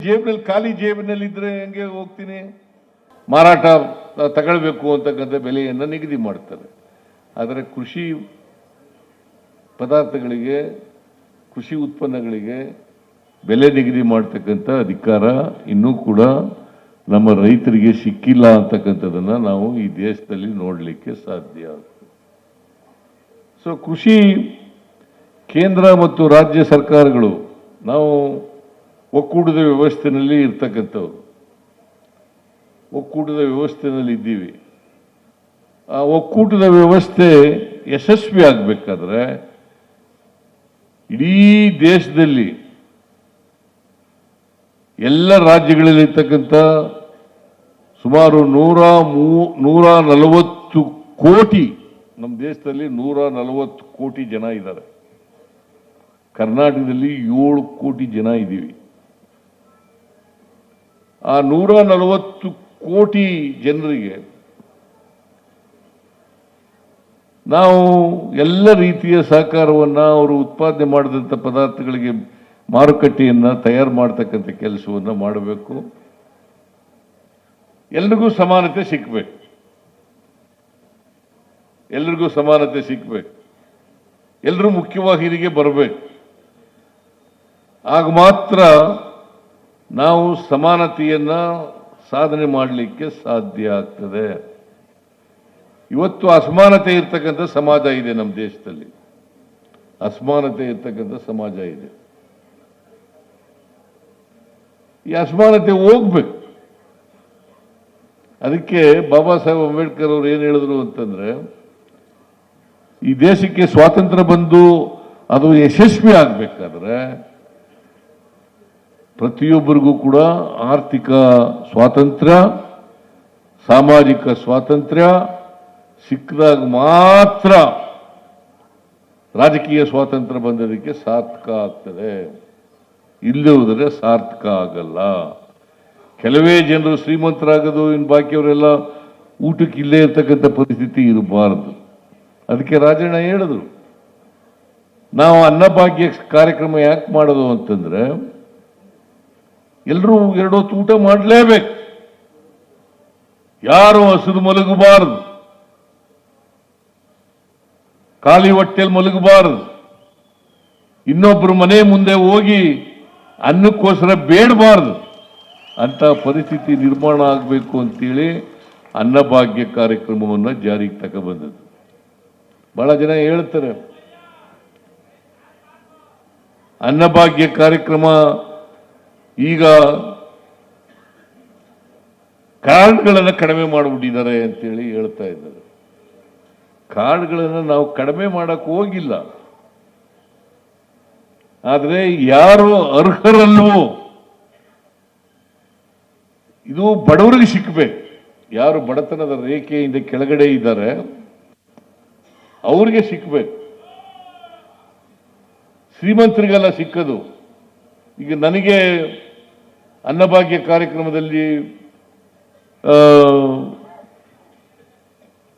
ಜೇಬಿನಲ್ಲಿ ಖಾಲಿ ಜೇಬಿನಲ್ಲಿ ಇದ್ರೆ ಹೆಂಗೆ ಹೋಗ್ತೀನಿ? ಮಾರಾಟ ತಗೊಳ್ಬೇಕು ಅಂತಕ್ಕಂಥ ಬೆಲೆಯನ್ನು ನಿಗದಿ ಮಾಡ್ತಾರೆ. ಆದರೆ ಕೃಷಿ ಪದಾರ್ಥಗಳಿಗೆ, ಕೃಷಿ ಉತ್ಪನ್ನಗಳಿಗೆ ಬೆಲೆ ನಿಗದಿ ಮಾಡ್ತಕ್ಕಂಥ ಅಧಿಕಾರ ಇನ್ನೂ ಕೂಡ ನಮ್ಮ ರೈತರಿಗೆ ಸಿಕ್ಕಿಲ್ಲ ಅಂತಕ್ಕಂಥದ್ದನ್ನು ನಾವು ಈ ದೇಶದಲ್ಲಿ ನೋಡಲಿಕ್ಕೆ ಸಾಧ್ಯ. ಸೊ ಕೃಷಿ ಕೇಂದ್ರ ಮತ್ತು ರಾಜ್ಯ ಸರ್ಕಾರಗಳು ನಾವು ಒಕ್ಕೂಟದ ವ್ಯವಸ್ಥೆಯಲ್ಲಿ ಇರ್ತಕ್ಕಂಥವ್ರು, ಒಕ್ಕೂಟದ ವ್ಯವಸ್ಥೆಯಲ್ಲಿ ಇದ್ದೀವಿ. ಆ ಒಕ್ಕೂಟದ ವ್ಯವಸ್ಥೆ ಯಶಸ್ವಿ ಆಗಬೇಕಾದ್ರೆ ಇಡೀ ದೇಶದಲ್ಲಿ ಎಲ್ಲ ರಾಜ್ಯಗಳಲ್ಲಿ ಇರ್ತಕ್ಕಂಥ ಸುಮಾರು 140 ಕೋಟಿ, ನಮ್ಮ ದೇಶದಲ್ಲಿ 140 ಕೋಟಿ ಜನ ಇದ್ದಾರೆ. ಕರ್ನಾಟಕದಲ್ಲಿ 7 ಕೋಟಿ ಜನ ಇದ್ದೀವಿ. ಆ 140 ಕೋಟಿ ಜನರಿಗೆ ನಾವು ಎಲ್ಲ ರೀತಿಯ ಸಹಕಾರವನ್ನು, ಅವರು ಉತ್ಪಾದನೆ ಮಾಡಿದಂಥ ಪದಾರ್ಥಗಳಿಗೆ ಮಾರುಕಟ್ಟೆಯನ್ನು ತಯಾರು ಮಾಡ್ತಕ್ಕಂಥ ಕೆಲಸವನ್ನು ಮಾಡಬೇಕು. ಎಲ್ರಿಗೂ ಸಮಾನತೆ ಸಿಕ್ಕಬೇಕು, ಎಲ್ರಿಗೂ ಸಮಾನತೆ ಸಿಕ್ಕಬೇಕು, ಎಲ್ಲರೂ ಮುಖ್ಯವಾಹಿನಿಗೆ ಬರಬೇಕು. ಆಗ ಮಾತ್ರ ನಾವು ಸಮಾನತೆಯನ್ನು ಸಾಧನೆ ಮಾಡಲಿಕ್ಕೆ ಸಾಧ್ಯ ಆಗ್ತದೆ. ಇವತ್ತು ಅಸಮಾನತೆ ಇರ್ತಕ್ಕಂಥ ಸಮಾಜ ಇದೆ ನಮ್ಮ ದೇಶದಲ್ಲಿ, ಅಸಮಾನತೆ ಇರ್ತಕ್ಕಂಥ ಸಮಾಜ ಇದೆ. ಈ ಅಸಮಾನತೆ ಹೋಗ್ಬೇಕು. ಅದಕ್ಕೆ ಬಾಬಾ ಸಾಹೇಬ್ ಅಂಬೇಡ್ಕರ್ ಅವರು ಏನು ಹೇಳಿದ್ರು ಅಂತಂದ್ರೆ, ಈ ದೇಶಕ್ಕೆ ಸ್ವಾತಂತ್ರ್ಯ ಬಂದು ಅದು ಯಶಸ್ವಿ ಆಗಬೇಕಾದ್ರೆ ಪ್ರತಿಯೊಬ್ಬರಿಗೂ ಕೂಡ ಆರ್ಥಿಕ ಸ್ವಾತಂತ್ರ್ಯ, ಸಾಮಾಜಿಕ ಸ್ವಾತಂತ್ರ್ಯ ಸಿಕ್ಕಿದಾಗ ಮಾತ್ರ ರಾಜಕೀಯ ಸ್ವಾತಂತ್ರ್ಯ ಬಂದದಕ್ಕೆ ಸಾರ್ಥಕ ಆಗ್ತದೆ. ಇಲ್ಲೇ ಹೋದರೆ ಸಾರ್ಥಕ ಆಗಲ್ಲ. ಕೆಲವೇ ಜನರು ಶ್ರೀಮಂತರಾಗೋದು, ಇನ್ನು ಬಾಕಿಯವರೆಲ್ಲ ಊಟಕ್ಕೆ ಇಲ್ಲೇ ಇರ್ತಕ್ಕಂಥ ಪರಿಸ್ಥಿತಿ ಇರಬಾರದು. ಅದಕ್ಕೆ ರಾಜಣ್ಣ ಹೇಳಿದ್ರು, ನಾವು ಅನ್ನಭಾಗ್ಯ ಕಾರ್ಯಕ್ರಮ ಯಾಕೆ ಮಾಡೋದು ಅಂತಂದ್ರೆ, ಎಲ್ಲರೂ 2 ಹೊತ್ತು ಊಟ ಮಾಡಲೇಬೇಕು, ಯಾರು ಹಸಿದು ಮಲಗಬಾರದು, ಖಾಲಿ ಹೊಟ್ಟೆಯಲ್ಲಿ ಮಲಗಬಾರದು, ಇನ್ನೊಬ್ಬರು ಮನೆ ಮುಂದೆ ಹೋಗಿ ಅನ್ನಕ್ಕೋಸ್ಕರ ಬೇಡಬಾರದು ಅಂತ ಪರಿಸ್ಥಿತಿ ನಿರ್ಮಾಣ ಆಗಬೇಕು ಅಂತೇಳಿ ಅನ್ನಭಾಗ್ಯ ಕಾರ್ಯಕ್ರಮವನ್ನು ಜಾರಿಗೆ ತಗೊಬಂದದ್ದು. ಬಹಳ ಜನ ಹೇಳ್ತಾರೆ ಅನ್ನಭಾಗ್ಯ ಕಾರ್ಯಕ್ರಮ ಈಗ ಕಾರ್ಡ್ಗಳನ್ನು ಕಡಿಮೆ ಮಾಡಿಬಿಟ್ಟಿದ್ದಾರೆ ಅಂತೇಳಿ ಹೇಳ್ತಾ ಇದ್ದಾರೆ. ಕಾರ್ಡ್ಗಳನ್ನು ನಾವು ಕಡಿಮೆ ಮಾಡಕ್ಕೆ ಹೋಗಿಲ್ಲ, ಆದರೆ ಯಾರು ಅರ್ಹರಲ್ವೋ, ಇದು ಬಡವರಿಗೆ ಸಿಕ್ಕಬೇಕು. ಯಾರು ಬಡತನದ ರೇಖೆಯಿಂದ ಕೆಳಗಡೆ ಇದ್ದಾರೆ ಅವ್ರಿಗೆ ಸಿಕ್ಕಬೇಕು, ಶ್ರೀಮಂತರಿಗೆಲ್ಲ ಸಿಕ್ಕದು. ಈಗ ನನಗೆ ಅನ್ನಭಾಗ್ಯ ಕಾರ್ಯಕ್ರಮದಲ್ಲಿ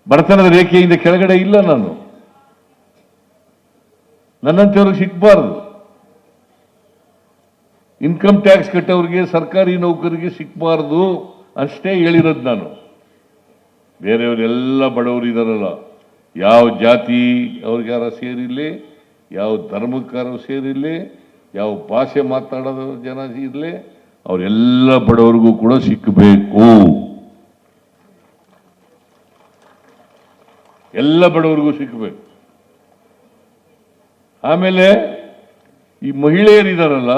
ಬಡತನದ ರೇಖೆಯಿಂದ ಕೆಳಗಡೆ ಇಲ್ಲ, ನನ್ನಂತವ್ರಿಗೆ ಸಿಕ್ಕಬಾರದು. ಇನ್ಕಮ್ ಟ್ಯಾಕ್ಸ್ ಕಟ್ಟೋರಿಗೆ, ಸರ್ಕಾರಿ ನೌಕರಿಗೆ ಸಿಕ್ಕಬಾರ್ದು ಅಷ್ಟೇ ಹೇಳಿರೋದು ನಾನು. ಬೇರೆಯವರೆಲ್ಲ ಬಡವರು ಇದಾರಲ್ಲ, ಯಾವ ಜಾತಿ ಅವ್ರಿಗಾರ ಸೇರಿರಲಿ, ಯಾವ ಧರ್ಮಕ್ಕಾರ ಸೇರಿರಲಿ, ಯಾವ ಭಾಷೆ ಮಾತಾಡೋದು ಜನ ಇರಲಿ, ಅವರೆಲ್ಲ ಬಡವರಿಗೂ ಕೂಡ ಸಿಕ್ಕಬೇಕು. ಎಲ್ಲ ಬಡವರಿಗೂ ಸಿಕ್ಕಬೇಕು. ಆಮೇಲೆ ಈ ಮಹಿಳೆಯರಿದಾರಲ್ಲ,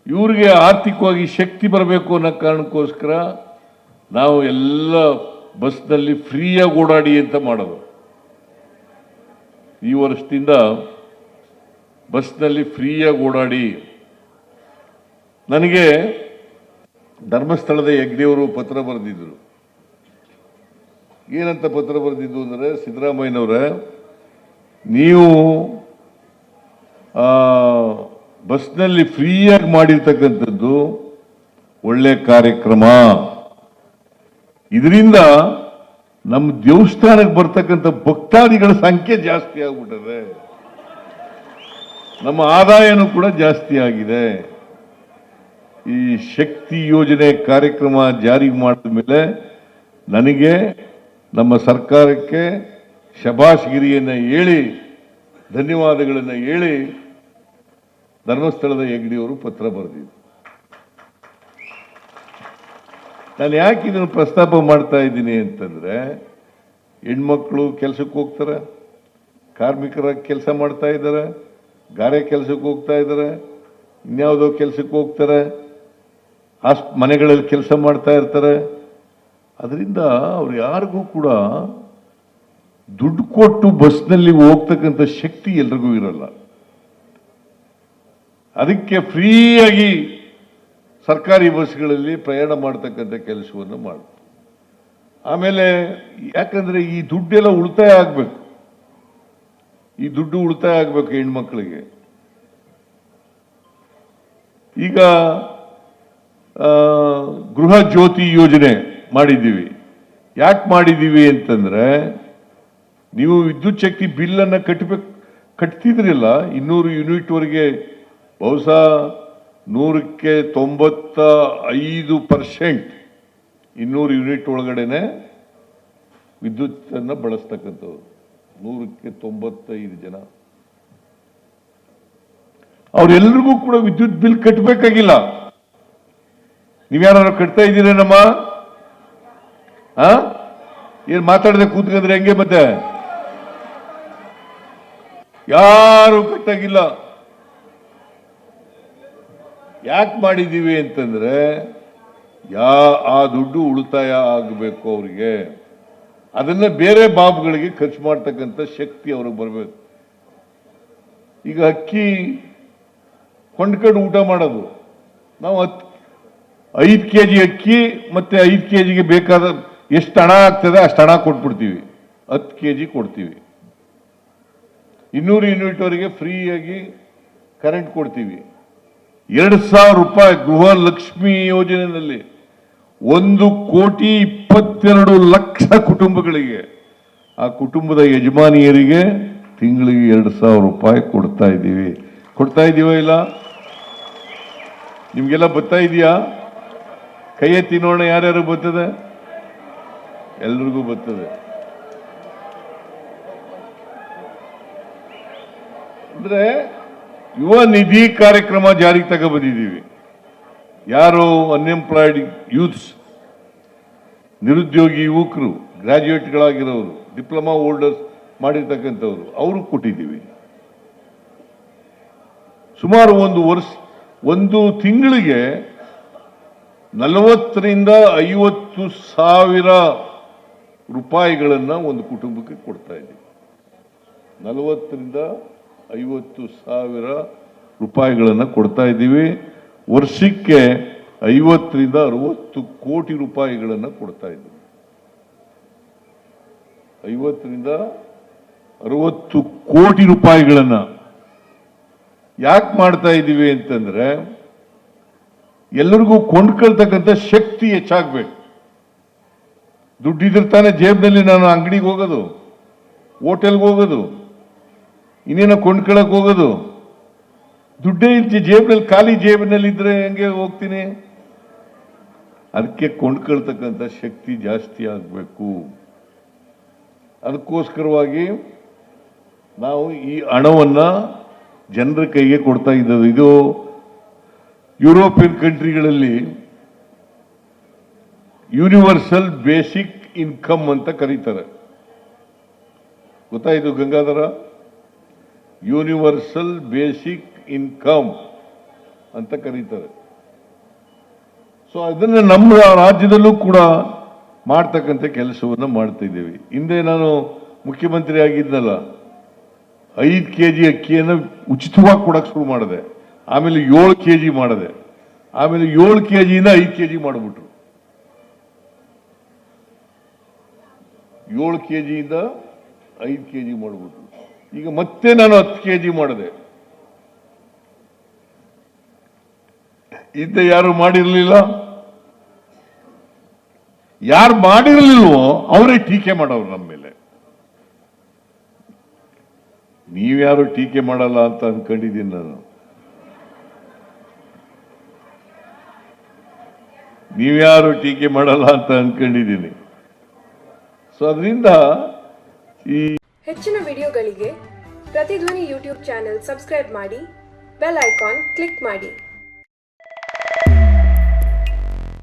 ಇವ್ರಿಗೆ ಆರ್ಥಿಕವಾಗಿ ಶಕ್ತಿ ಬರಬೇಕು ಅನ್ನೋ ಕಾರಣಕ್ಕೋಸ್ಕರ ನಾವು ಎಲ್ಲ ಬಸ್ನಲ್ಲಿ ಫ್ರೀಯಾಗಿ ಓಡಾಡಿ ಅಂತ ಮಾಡೋದು. ಈ ವರ್ಷದಿಂದ ಬಸ್ನಲ್ಲಿ ಫ್ರೀಯಾಗಿ ಓಡಾಡಿ. ನನಗೆ ಧರ್ಮಸ್ಥಳದ ಯಜ್ಞೇವರು ಪತ್ರ ಬರೆದಿದ್ರು. ಏನಂತ ಪತ್ರ ಬರೆದಿದ್ದು ಅಂದರೆ, ಸಿದ್ದರಾಮಯ್ಯನವರೇ, ನೀವು ಬಸ್ನಲ್ಲಿ ಫ್ರೀಯಾಗಿ ಮಾಡಿರ್ತಕ್ಕಂಥದ್ದು ಒಳ್ಳೆ ಕಾರ್ಯಕ್ರಮ. ಇದರಿಂದ ನಮ್ಮ ದೇವಸ್ಥಾನಕ್ಕೆ ಬರ್ತಕ್ಕಂಥ ಭಕ್ತಾದಿಗಳ ಸಂಖ್ಯೆ ಜಾಸ್ತಿ ಆಗ್ಬಿಟ್ಟದೆ, ನಮ್ಮ ಆದಾಯನೂ ಕೂಡ ಜಾಸ್ತಿ ಆಗಿದೆ. ಈ ಶಕ್ತಿ ಯೋಜನೆ ಕಾರ್ಯಕ್ರಮ ಜಾರಿ ಮಾಡಿದ ಮೇಲೆ ನನಗೆ ನಮ್ಮ ಸರ್ಕಾರಕ್ಕೆ ಶಭಾಷ್ಗಿರಿಯನ್ನು ಹೇಳಿ ಧನ್ಯವಾದಗಳನ್ನು ಹೇಳಿ ಧರ್ಮಸ್ಥಳದ ಹೆಗ್ಡೆಯವರು ಪತ್ರ ಬರೆದಿದ್ರು. ನಾನು ಯಾಕೆ ಇದನ್ನು ಪ್ರಸ್ತಾಪ ಮಾಡ್ತಾ ಇದ್ದೀನಿ ಅಂತಂದ್ರೆ, ಹೆಣ್ಮಕ್ಳು ಕೆಲಸಕ್ಕೆ ಹೋಗ್ತಾರೆ, ಕಾರ್ಮಿಕರ ಕೆಲಸ ಮಾಡ್ತಾ ಇದ್ದಾರೆ, ಗಾರೆ ಕೆಲಸಕ್ಕೆ ಹೋಗ್ತಾ ಇದ್ದಾರೆ, ಇನ್ಯಾವುದೋ ಕೆಲಸಕ್ಕೆ ಹೋಗ್ತಾರೆ, ಮನೆಗಳಲ್ಲಿ ಕೆಲಸ ಮಾಡ್ತಾ ಇರ್ತಾರೆ. ಅದರಿಂದ ಅವ್ರು ಯಾರಿಗೂ ಕೂಡ ದುಡ್ಡು ಕೊಟ್ಟು ಬಸ್ನಲ್ಲಿ ಹೋಗ್ತಕ್ಕಂಥ ಶಕ್ತಿ ಎಲ್ರಿಗೂ ಇರಲ್ಲ. ಅದಕ್ಕೆ ಫ್ರೀಯಾಗಿ ಸರ್ಕಾರಿ ಬಸ್ಗಳಲ್ಲಿ ಪ್ರಯಾಣ ಮಾಡ್ತಕ್ಕಂಥ ಕೆಲಸವನ್ನು ಮಾಡ್ತಾರೆ. ಆಮೇಲೆ ಯಾಕಂದ್ರೆ ಈ ದುಡ್ಡೆಲ್ಲ ಉಳಿತಾಯ ಆಗ್ಬೇಕು, ಈ ದುಡ್ಡು ಉಳಿತಾಯ ಆಗ್ಬೇಕು ಹೆಣ್ಮಕ್ಳಿಗೆ. ಈಗ ಗೃಹ ಜ್ಯೋತಿ ಯೋಜನೆ ಮಾಡಿದ್ದೀವಿ. ಯಾಕೆ ಮಾಡಿದ್ದೀವಿ ಅಂತಂದ್ರೆ, ನೀವು ವಿದ್ಯುತ್ ಶಕ್ತಿ ಬಿಲ್ಲನ್ನು ಕಟ್ತಿದ್ರಿಲ್ಲ 200 ಯೂನಿಟ್ವರೆಗೆ, ಬಹುಶಃ 100ಕ್ಕೆ 95% 200 ಯೂನಿಟ್ ಒಳಗಡೆನೆ ವಿದ್ಯುತ್ ಅನ್ನು ಬಳಸ್ತಕ್ಕಂಥವ್ರು 100ಕ್ಕೆ 95 ಜನ. ಅವರೆಲ್ಲರಿಗೂ ಕೂಡ ವಿದ್ಯುತ್ ಬಿಲ್ ಕಟ್ಟಬೇಕಾಗಿಲ್ಲ. ನೀವ್ಯಾರು ಕಟ್ತಾ ಇದ್ದೀರೇನಮ್ಮ? ಏನ್ ಮಾತಾಡದೆ ಕೂತ್ಕೊಂಡ್ರೆ ಹೆಂಗೆ? ಮತ್ತೆ ಯಾರು ಕಟ್ಟಾಗಿಲ್ಲ. ಯಾಕೆ ಮಾಡಿದ್ದೀವಿ ಅಂತಂದ್ರೆ, ಆ ದುಡ್ಡು ಉಳಿತಾಯ ಆಗಬೇಕು ಅವರಿಗೆ. ಅದನ್ನ ಬೇರೆ ಬಾಬುಗಳಿಗೆ ಖರ್ಚು ಮಾಡ್ತಕ್ಕಂಥ ಶಕ್ತಿ ಅವ್ರಿಗೆ ಬರಬೇಕು. ಈಗ ಅಕ್ಕಿ ಕೊಂಡ್ಕೊಂಡು ಊಟ ಮಾಡೋದು, ನಾವು 5 kg ಅಕ್ಕಿ ಮತ್ತೆ 5 kgಗೆ ಬೇಕಾದ ಎಷ್ಟು ಹಣ ಆಗ್ತದೆ ಅಷ್ಟು ಹಣ ಕೊಟ್ಬಿಡ್ತೀವಿ, 10 kg ಕೊಡ್ತೀವಿ. 200 ಯೂನಿಟ್ವರೆಗೆ ಫ್ರೀಯಾಗಿ ಕರೆಂಟ್ ಕೊಡ್ತೀವಿ. 2,000 ರೂಪಾಯಿ ಗೃಹಲಕ್ಷ್ಮಿ ಯೋಜನೆಯಲ್ಲಿ 1,22,00,000 ಕುಟುಂಬಗಳಿಗೆ, ಆ ಕುಟುಂಬದ ಯಜಮಾನಿಯರಿಗೆ ತಿಂಗಳಿಗೆ 2,000 ರೂಪಾಯಿ ಕೊಡ್ತಾ ಇದ್ದೀವಿ. ಕೊಡ್ತಾ ಇದ್ದೀವ ಇಲ್ಲ? ನಿಮ್ಗೆಲ್ಲ ಬರ್ತಾ ಇದೆಯಾ? ಕೈ ಎತ್ತಿ ನೋಡೋಣ, ಯಾರ್ಯಾರು ಬರ್ತದೆ? ಎಲ್ರಿಗೂ ಬರ್ತದೆ. ಅಂದ್ರೆ ಯುವ ನಿಧಿ ಕಾರ್ಯಕ್ರಮ ಜಾರಿಗೆ ತಗೊಂಡ್ಬಂದಿದ್ದೀವಿ. ಯಾರು ಅನ್ಎಂಪ್ಲಾಯ್ಡ್ ಯೂತ್ಸ್, ನಿರುದ್ಯೋಗಿ ಯುವಕರು, ಗ್ರಾಜ್ಯುಯೇಟ್ಗಳಾಗಿರೋರು, ಡಿಪ್ಲೊಮಾ ಹೋಲ್ಡರ್ಸ್ ಮಾಡಿರ್ತಕ್ಕಂಥವ್ರು, ಅವರು ಕೊಟ್ಟಿದ್ದೀವಿ. ಸುಮಾರು ಒಂದು ತಿಂಗಳಿಗೆ 40,000ರಿಂದ 50,000 ರೂಪಾಯಿಗಳನ್ನು ಒಂದು ಕುಟುಂಬಕ್ಕೆ ಕೊಡ್ತಾ ಇದ್ದೀವಿ. 40,000ರಿಂದ 50,000 ರೂಪಾಯಿಗಳನ್ನು ಕೊಡ್ತಾ ಇದ್ದೀವಿ. ವರ್ಷಕ್ಕೆ 50ರಿಂದ 60 ಕೋಟಿ ರೂಪಾಯಿಗಳನ್ನು ಕೊಡ್ತಾ ಇದ್ದೀವಿ. 50ರಿಂದ 60 ಕೋಟಿ ರೂಪಾಯಿಗಳನ್ನ ಯಾಕೆ ಮಾಡ್ತಾ ಇದ್ದೀವಿ ಅಂತಂದ್ರೆ, ಎಲ್ಲರಿಗೂ ಕೊಂಡ್ಕೊಳ್ತಕ್ಕಂಥ ಶಕ್ತಿ ಹೆಚ್ಚಾಗಬೇಕು. ದುಡ್ಡಿದ್ರೆ ತಾನೇ ಜೇಬ್ನಲ್ಲಿ ನಾನು ಅಂಗಡಿಗೆ ಹೋಗೋದು, ಹೋಟೆಲ್ಗೆ ಹೋಗೋದು, ಇನ್ನೇನೋ ಕೊಂಡ್ಕೊಳಕ್ ಹೋಗೋದು. ದುಡ್ಡೇ ಇಲ್ತಿ ಜೇಬ್ನಲ್ಲಿ, ಖಾಲಿ ಜೇಬಿನಲ್ಲಿ ಇದ್ರೆ ಹೆಂಗೆ ಹೋಗ್ತೀನಿ? ಅದಕ್ಕೆ ಕೊಂಡ್ಕೊಳ್ತಕ್ಕಂಥ ಶಕ್ತಿ ಜಾಸ್ತಿ ಆಗಬೇಕು. ಅದಕ್ಕೋಸ್ಕರವಾಗಿ ನಾವು ಈ ಹಣವನ್ನ ಜನರ ಕೈಗೆ ಕೊಡ್ತಾ ಇದ್ದದ್ದು. ಇದು ಯುರೋಪಿಯನ್ ಕಂಟ್ರಿಗಳಲ್ಲಿ ಯೂನಿವರ್ಸಲ್ ಬೇಸಿಕ್ ಇನ್ಕಮ್ ಅಂತ ಕರೀತಾರೆ. ಗೊತ್ತಾಯಿತು ಗಂಗಾಧರ? ಯೂನಿವರ್ಸಲ್ ಬೇಸಿಕ್ ಇನ್ಕಮ್ ಅಂತ ಕರೀತಾರೆ. ಸೊ ಅದನ್ನ ನಮ್ಮ ರಾಜ್ಯದಲ್ಲೂ ಕೂಡ ಮಾಡ್ತಕ್ಕಂಥ ಕೆಲಸವನ್ನು ಮಾಡ್ತಾ ಇದ್ದೇವೆ. ಹಿಂದೆ ನಾನು ಮುಖ್ಯಮಂತ್ರಿ ಆಗಿದ್ನಲ್ಲ, 5 kg ಅಕ್ಕಿಯನ್ನು ಉಚಿತವಾಗಿ ಕೊಡಕ್ಕೆ ಶುರು ಮಾಡಿದೆ. ಆಮೇಲೆ 7 kg ಮಾಡಿದೆ. ಆಮೇಲೆ 7 kgಯಿಂದ 5 kg ಮಾಡಿಬಿಟ್ರು. 7 kgಯಿಂದ 5 kg ಮಾಡಿಬಿಟ್ರು. ಈಗ ಮತ್ತೆ ನಾನು 10 kg ಮಾಡಿದೆ. ಹಿಂದೆ ಯಾರು ಮಾಡಿರಲಿಲ್ಲ. ಯಾರು ಮಾಡಿರಲಿಲ್ವೋ ಅವರೇ ಟೀಕೆ ಮಾಡೋರು ನಮ್ಮ ಮೇಲೆ. ನೀವ್ಯಾರು ಟೀಕೆ ಮಾಡಲ್ಲ ಅಂತ ಅನ್ಕೊಂಡಿದ್ದೀನಿ ನಾನು. ನೀವ್ಯಾರು ಟೀಕೆ ಮಾಡಲ್ಲ ಅಂತ ಅನ್ಕೊಂಡಿದ್ದೀನಿ. ಸೊ ಅದರಿಂದ ಈ ಹೆಚ್ಚಿನ ವಿಡಿಯೋಗಳಿಗೆ ಪ್ರತಿಧ್ವನಿ ಯೂಟ್ಯೂಬ್ ಚಾನೆಲ್ ಸಬ್ಸ್ಕ್ರೈಬ್ ಮಾಡಿ, ಬೆಲ್ ಐಕಾನ್ ಕ್ಲಿಕ್ ಮಾಡಿ.